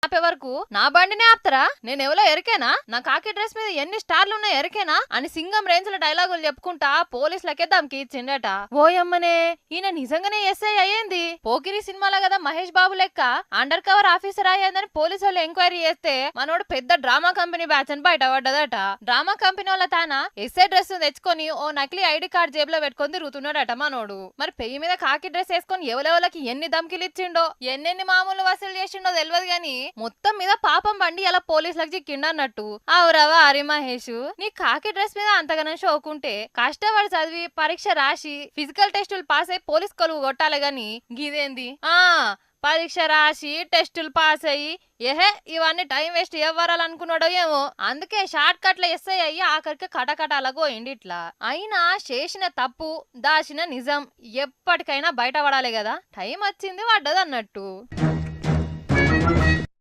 ఆపే వరకు నా బండినే ఆపుతారా? నేనెవలో ఎరికేనా? నా కాకి డ్రెస్ మీద ఎన్ని స్టార్లు ఉన్నాయో ఎరికేనా అని సింగం రేంజ్ లో డైలాగులు చెప్పుకుంటా పోలీసులకే దమ్కి ఇచ్చిండట. ఓయమ్మనే, ఈయన నిజంగానే ఎస్ఐ అయ్యింది. పోకిరి సినిమాలో కదా మహేష్ బాబు లెక్క అండర్ కవర్ ఆఫీసర్ అయ్యిందని పోలీసు వాళ్ళు ఎంక్వైరీ చేస్తే మనోడు పెద్ద డ్రామా కంపెనీ బ్యాచ్ అని బయటపడ్డదట. డ్రామా కంపెనీ వాళ్ళ తాన ఎస్ఐ డ్రెస్ తెచ్చుకొని ఓ నకిలీ ఐడి కార్డ్ జేబులో పెట్టుకొని తిరుగుతున్నాడట మనోడు. మరి పెయ్యి మీద కాకి డ్రెస్ వేసుకొని ఎవరెవరికి ఎన్ని దమ్కిలు ఇచ్చిండో ఎన్నెన్ని మామూలు వసూలు చేసిండో తెలియదు గాని మొత్తం మీద పాపం బండి అలా పోలీసులకు చిక్కిండన్నట్టు. అవురవా అరి మహేష్, నీ కాకి డ్రెస్ మీద అంతగానం షోకుంటే కష్టపడి చదివి పరీక్ష రాసి ఫిజికల్ టెస్టులు పాస్ అయి పోలీస్ కొలువు కొట్టాలి గాని గిదేంది పరీక్ష రాసి టెస్టులు పాస్ అయ్యి ఇవన్నీ టైం వేస్ట్ ఇవ్వాలనుకున్నాడో ఏమో. అందుకే షార్ట్ కట్ల ఎస్ఐ అయ్యి ఆఖరికి కటకటాలకు పోయింది. ఇట్లా అయినా చేసిన తప్పు దాచిన నిజం ఎప్పటికైనా బయటపడాలి కదా. టైం వచ్చింది పడ్డదన్నట్టు.